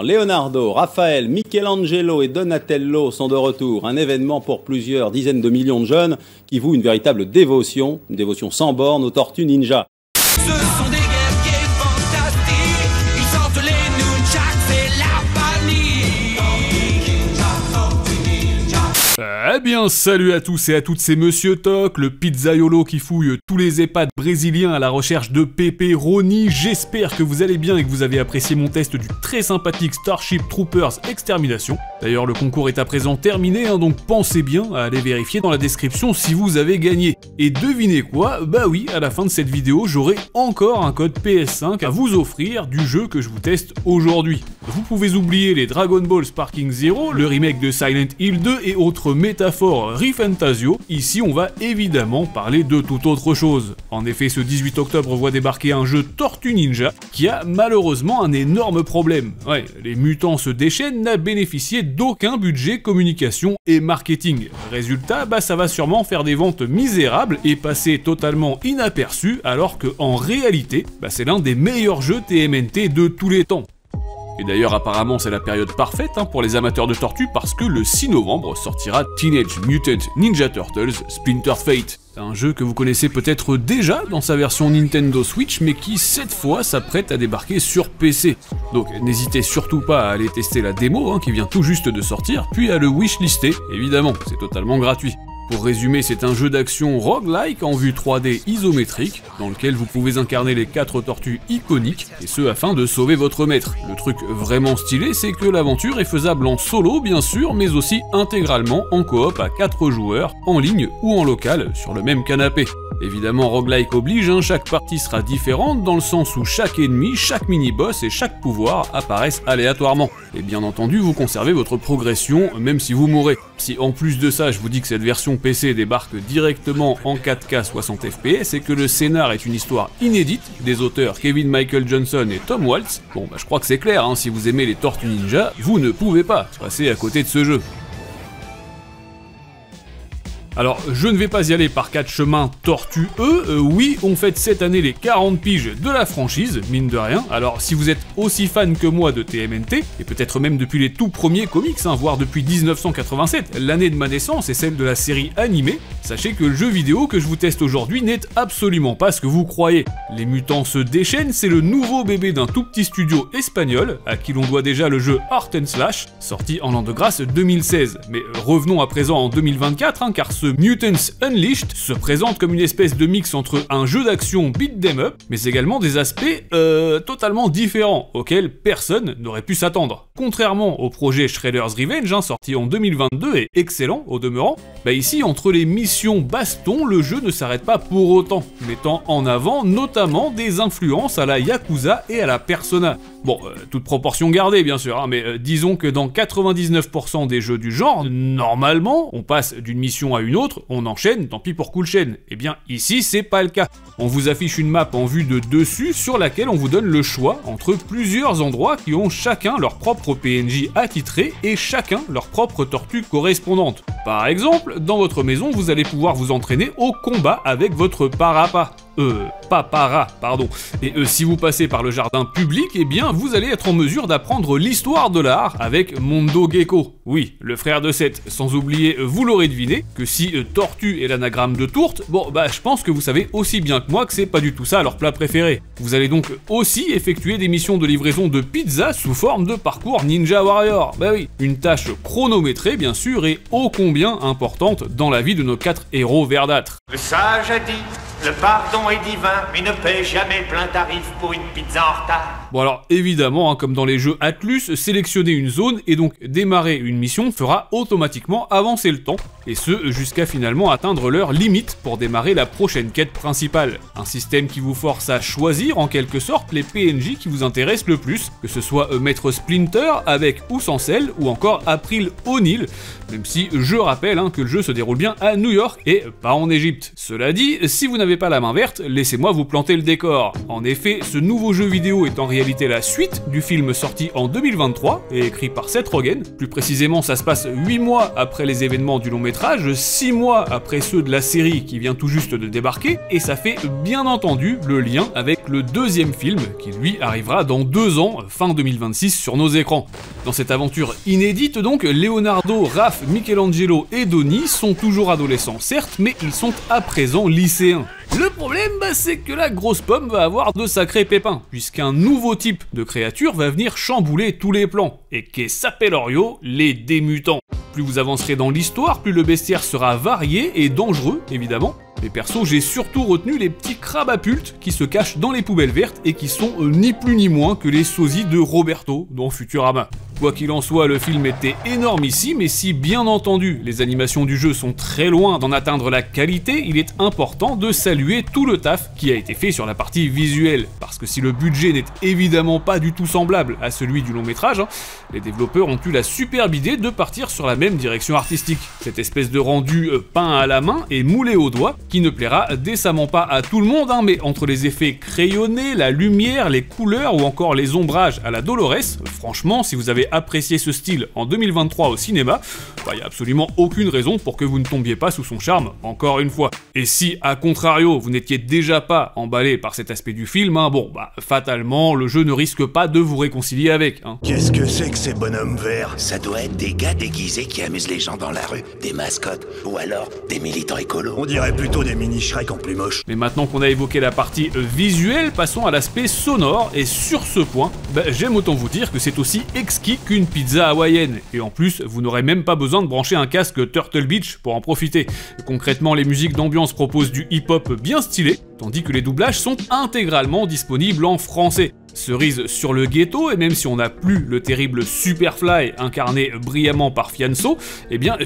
Leonardo, Raphaël, Michelangelo et Donatello sont de retour. Un événement pour plusieurs dizaines de millions de jeunes qui vouent une véritable dévotion, une dévotion sans borne aux tortues ninja. Ce sont des guerriers fantastiques, ils sortent les nunchaks, c'est la panique. Eh bien, salut à tous et à toutes, c'est Monsieur Toc, le pizzaiolo qui fouille tous les EHPAD brésiliens à la recherche de pepperoni. J'espère que vous allez bien et que vous avez apprécié mon test du très sympathique Starship Troopers Extermination. D'ailleurs, le concours est à présent terminé, donc pensez bien à aller vérifier dans la description si vous avez gagné. Et devinez quoi? Bah oui, à la fin de cette vidéo, j'aurai encore un code PS5 à vous offrir du jeu que je vous teste aujourd'hui. Vous pouvez oublier les Dragon Ball Sparking Zero, le remake de Silent Hill 2 et autres métaphores ReFantasio. Ici, on va évidemment parler de toute autre chose. En effet, ce 18 octobre voit débarquer un jeu Tortue Ninja qui a malheureusement un énorme problème. Ouais, les mutants se déchaînent n'a bénéficié d'aucun budget communication et marketing. Résultat, ça va sûrement faire des ventes misérables et passer totalement inaperçu, alors que en réalité, c'est l'un des meilleurs jeux TMNT de tous les temps. Et d'ailleurs, apparemment, c'est la période parfaite pour les amateurs de tortues parce que le 6 novembre sortira Teenage Mutant Ninja Turtles Splinter Fate. Un jeu que vous connaissez peut-être déjà dans sa version Nintendo Switch, mais qui cette fois s'apprête à débarquer sur PC. Donc n'hésitez surtout pas à aller tester la démo qui vient tout juste de sortir, puis à le wishlister, évidemment, c'est totalement gratuit. Pour résumer, c'est un jeu d'action roguelike en vue 3D isométrique, dans lequel vous pouvez incarner les 4 tortues iconiques, et ce afin de sauver votre maître. Le truc vraiment stylé, c'est que l'aventure est faisable en solo bien sûr, mais aussi intégralement en coop à 4 joueurs, en ligne ou en local, sur le même canapé. Évidemment, roguelike oblige, chaque partie sera différente dans le sens où chaque ennemi, chaque mini-boss et chaque pouvoir apparaissent aléatoirement. Et bien entendu, vous conservez votre progression même si vous mourrez. Si en plus de ça, je vous dis que cette version PC débarque directement en 4K 60 FPS et que le scénar est une histoire inédite des auteurs Kevin Michael Johnson et Tom Waltz, je crois que c'est clair, si vous aimez les Tortues Ninja, vous ne pouvez pas passer à côté de ce jeu. Alors, je ne vais pas y aller par 4 chemins tortueux, oui, on fête cette année les 40 piges de la franchise, mine de rien. Alors, si vous êtes aussi fan que moi de TMNT, et peut-être même depuis les tout premiers comics, voire depuis 1987, l'année de ma naissance et celle de la série animée, sachez que le jeu vidéo que je vous teste aujourd'hui n'est absolument pas ce que vous croyez. Les mutants se déchaînent, c'est le nouveau bébé d'un tout petit studio espagnol, à qui l'on doit déjà le jeu Art & Slash, sorti en l'an de grâce 2016. Mais revenons à présent en 2024, car ce Mutants Unleashed se présente comme une espèce de mix entre un jeu d'action beat 'em up, mais également des aspects totalement différents, auxquels personne n'aurait pu s'attendre. Contrairement au projet Shredder's Revenge, sorti en 2022 et excellent au demeurant, ici entre les missions baston, le jeu ne s'arrête pas pour autant, mettant en avant notamment des influences à la Yakuza et à la Persona. Bon, toute proportion gardée bien sûr, mais disons que dans 99% des jeux du genre, normalement, on passe d'une mission à une autre, on enchaîne, tant pis pour cool chaîne. Eh bien ici, c'est pas le cas. On vous affiche une map en vue de dessus sur laquelle on vous donne le choix entre plusieurs endroits qui ont chacun leur propre PNJ attitré et chacun leur propre tortue correspondante. Par exemple, dans votre maison, vous allez pouvoir vous entraîner au combat avec votre parappa. Pas para, pardon. Et si vous passez par le jardin public, eh bien vous allez être en mesure d'apprendre l'histoire de l'art avec Mondo Gecko. Oui, le frère de Seth. Sans oublier, vous l'aurez deviné, que si tortue est l'anagramme de tourte, je pense que vous savez aussi bien que moi que c'est pas du tout ça leur plat préféré. Vous allez donc aussi effectuer des missions de livraison de pizza sous forme de parcours Ninja Warrior. Oui, une tâche chronométrée bien sûr et ô combien importante dans la vie de nos 4 héros verdâtres. Le sage a dit, le pardon est divin, mais ne paie jamais plein tarif pour une pizza en retard. Bon alors évidemment, comme dans les jeux Atlus, sélectionner une zone et donc démarrer une mission fera automatiquement avancer le temps, et ce jusqu'à finalement atteindre leur limite pour démarrer la prochaine quête principale. Un système qui vous force à choisir en quelque sorte les PNJ qui vous intéressent le plus, que ce soit Maître Splinter avec ou sans sel, ou encore April O'Neil, même si je rappelle que le jeu se déroule bien à New York et pas en Égypte. Cela dit, si vous n'avez n'avez pas la main verte, laissez-moi vous planter le décor. En effet, ce nouveau jeu vidéo est en réalité la suite du film sorti en 2023 et écrit par Seth Rogen. Plus précisément, ça se passe 8 mois après les événements du long métrage, 6 mois après ceux de la série qui vient tout juste de débarquer, et ça fait bien entendu le lien avec le deuxième film qui lui arrivera dans 2 ans, fin 2026, sur nos écrans. Dans cette aventure inédite donc, Leonardo, Raph, Michelangelo et Donnie sont toujours adolescents certes, mais ils sont à présent lycéens. Le problème, c'est que la grosse pomme va avoir de sacrés pépins, puisqu'un nouveau type de créature va venir chambouler tous les plans, et qu'est s'appellerio les démutants. Plus vous avancerez dans l'histoire, plus le bestiaire sera varié et dangereux, évidemment. Mais perso, j'ai surtout retenu les petits crabapultes qui se cachent dans les poubelles vertes et qui sont ni plus ni moins que les sosies de Roberto dans Futurama. Quoi qu'il en soit, le film était énormissime et si bien entendu les animations du jeu sont très loin d'en atteindre la qualité, il est important de saluer tout le taf qui a été fait sur la partie visuelle. Parce que si le budget n'est évidemment pas du tout semblable à celui du long métrage, les développeurs ont eu la superbe idée de partir sur la même direction artistique. Cette espèce de rendu peint à la main et moulé au doigt, qui ne plaira décemment pas à tout le monde, mais entre les effets crayonnés, la lumière, les couleurs ou encore les ombrages à la Dolores, franchement, si vous avez apprécié ce style en 2023 au cinéma, il n'y a absolument aucune raison pour que vous ne tombiez pas sous son charme, encore une fois. Et si, à contrario, vous n'étiez déjà pas emballé par cet aspect du film, fatalement, le jeu ne risque pas de vous réconcilier avec. Qu'est-ce que c'est que ces bonhommes verts? Ça doit être des gars déguisés qui amusent les gens dans la rue, des mascottes, ou alors des militants écolos. On dirait plutôt des mini-Shrek en plus moche. Mais maintenant qu'on a évoqué la partie visuelle, passons à l'aspect sonore, et sur ce point, j'aime autant vous dire que c'est aussi exquis qu'une pizza hawaïenne, et en plus, vous n'aurez même pas besoin de brancher un casque Turtle Beach pour en profiter. Concrètement, les musiques d'ambiance proposent du hip-hop bien stylé, tandis que les doublages sont intégralement disponibles en français. Cerise sur le ghetto, et même si on n'a plus le terrible Superfly incarné brillamment par Fianso,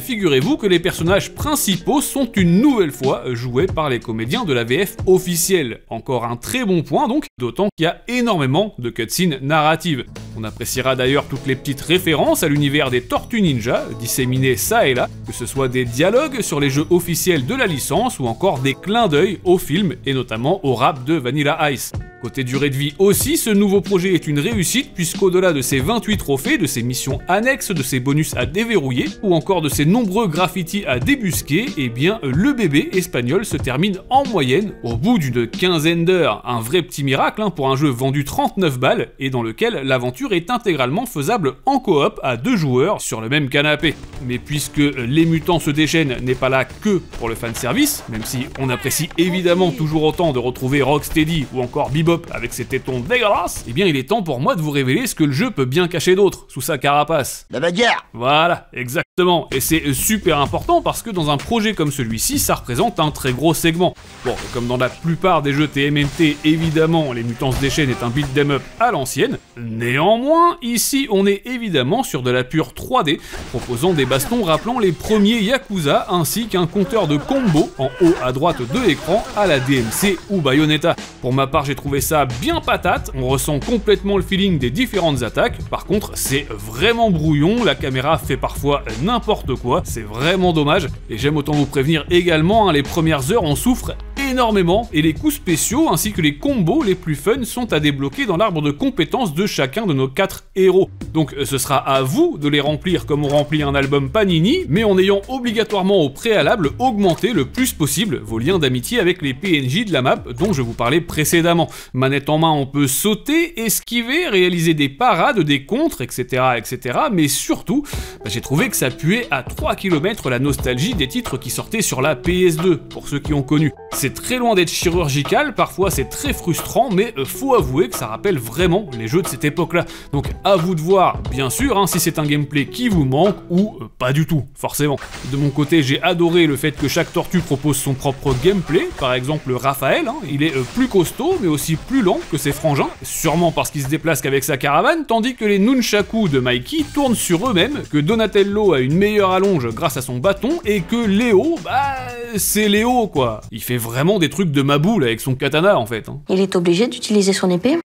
figurez-vous que les personnages principaux sont une nouvelle fois joués par les comédiens de la VF officielle. Encore un très bon point donc, d'autant qu'il y a énormément de cutscenes narratives. On appréciera d'ailleurs toutes les petites références à l'univers des Tortues Ninja, disséminées ça et là, que ce soit des dialogues sur les jeux officiels de la licence ou encore des clins d'œil au film et notamment au rap de Vanilla Ice. Côté durée de vie aussi, ce nouveau projet est une réussite puisqu'au-delà de ses 28 trophées, de ses missions annexes, de ses bonus à déverrouiller ou encore de ses nombreux graffitis à débusquer, le bébé espagnol se termine en moyenne au bout d'une quinzaine d'heures. Un vrai petit miracle pour un jeu vendu 39 balles et dans lequel l'aventure est intégralement faisable en coop à 2 joueurs sur le même canapé. Mais puisque Les Mutants se déchaînent n'est pas là que pour le fanservice, même si on apprécie évidemment toujours autant de retrouver Rocksteady ou encore Bebop avec ses tétons dégueulasses, il est temps pour moi de vous révéler ce que le jeu peut bien cacher d'autre sous sa carapace. La bagarre! Voilà, exactement. Et c'est super important parce que dans un projet comme celui-ci, ça représente un très gros segment. Bon, comme dans la plupart des jeux TMNT, évidemment, Les Mutants se déchaînent est un beat'em up à l'ancienne. Néanmoins, ici, on est évidemment sur de la pure 3D, proposant des bastons rappelant les premiers Yakuza, ainsi qu'un compteur de combo en haut à droite de l'écran à la DMC ou Bayonetta. Pour ma part, j'ai trouvé ça bien patate, on ressent complètement le feeling des différentes attaques, par contre c'est vraiment brouillon, la caméra fait parfois n'importe quoi, c'est vraiment dommage, et j'aime autant vous prévenir également, les premières heures on souffre énormément, et les coups spéciaux ainsi que les combos les plus fun sont à débloquer dans l'arbre de compétences de chacun de nos 4 héros. Donc ce sera à vous de les remplir comme on remplit un album Panini, mais en ayant obligatoirement au préalable augmenté le plus possible vos liens d'amitié avec les PNJ de la map dont je vous parlais précédemment. Manette en main, on peut sauter, esquiver, réaliser des parades, des contres, etc. Mais surtout, j'ai trouvé que ça puait à 3 km la nostalgie des titres qui sortaient sur la PS2, pour ceux qui ont connu. C'est très loin d'être chirurgical, parfois c'est très frustrant, mais faut avouer que ça rappelle vraiment les jeux de cette époque-là. Donc à vous de voir, bien sûr, si c'est un gameplay qui vous manque ou pas du tout, forcément. De mon côté, j'ai adoré le fait que chaque tortue propose son propre gameplay, par exemple Raphaël, il est plus costaud, mais aussi plus lent que ses frangins, sûrement parce qu'il se déplace qu'avec sa caravane, tandis que les nunchaku de Mikey tournent sur eux-mêmes, que Donatello a une meilleure allonge grâce à son bâton, et que Léo, c'est Léo quoi. Il fait vraiment des trucs de maboule avec son katana en fait. Il est obligé d'utiliser son épée?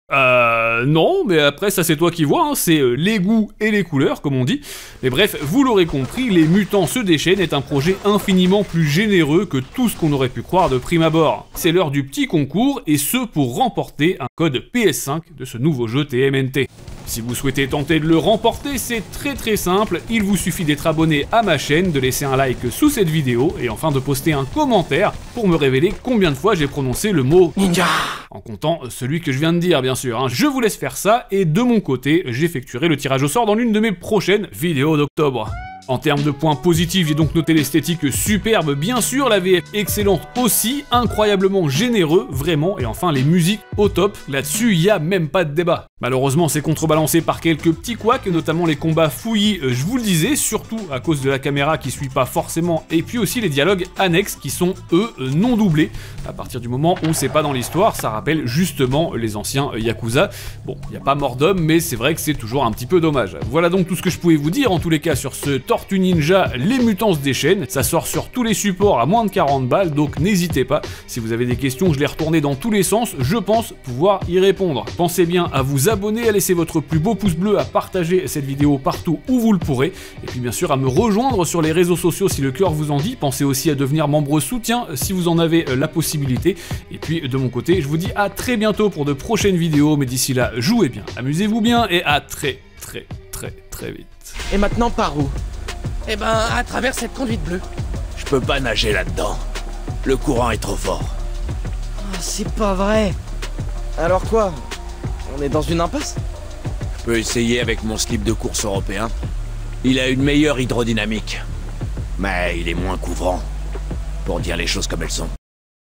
Non, mais après ça c'est toi qui vois, hein, c'est les goûts et les couleurs comme on dit. Mais bref, vous l'aurez compris, Les Mutants se déchaînent est un projet infiniment plus généreux que tout ce qu'on aurait pu croire de prime abord. C'est l'heure du petit concours et ce pour remporter un code PS5 de ce nouveau jeu TMNT. Si vous souhaitez tenter de le remporter, c'est très simple, il vous suffit d'être abonné à ma chaîne, de laisser un like sous cette vidéo et enfin de poster un commentaire pour me révéler combien de fois j'ai prononcé le mot ninja, en comptant celui que je viens de dire bien sûr. Je vous laisse faire ça et de mon côté, j'effectuerai le tirage au sort dans l'une de mes prochaines vidéos d'octobre. En termes de points positifs, j'ai donc noté l'esthétique superbe, bien sûr, la VF excellente aussi, incroyablement généreux, vraiment, et enfin les musiques au top, là-dessus y a même pas de débat. Malheureusement, c'est contrebalancé par quelques petits couacs, notamment les combats fouillis, je vous le disais, surtout à cause de la caméra qui suit pas forcément, et puis aussi les dialogues annexes qui sont, eux, non doublés. À partir du moment où c'est pas dans l'histoire, ça rappelle justement les anciens Yakuza. Bon, y a pas mort d'homme, mais c'est vrai que c'est toujours un petit peu dommage. Voilà donc tout ce que je pouvais vous dire, en tous les cas, sur ce Tortue Ninja, Les Mutants se déchaînent. Ça sort sur tous les supports à moins de 40 balles, donc n'hésitez pas. Si vous avez des questions, je les retourné dans tous les sens, je pense pouvoir y répondre. Pensez bien à vous abonner, à laisser votre plus beau pouce bleu, à partager cette vidéo partout où vous le pourrez, et puis bien sûr à me rejoindre sur les réseaux sociaux si le cœur vous en dit. Pensez aussi à devenir membre soutien si vous en avez la possibilité. Et puis de mon côté, je vous dis à très bientôt pour de prochaines vidéos, mais d'ici là, jouez bien, amusez-vous bien, et à très vite. Et maintenant par où? Eh ben, à travers cette conduite bleue. Je peux pas nager là-dedans. Le courant est trop fort. Oh, c'est pas vrai. Alors quoi? On est dans une impasse? Je peux essayer avec mon slip de course européen. Il a une meilleure hydrodynamique. Mais il est moins couvrant. Pour dire les choses comme elles sont.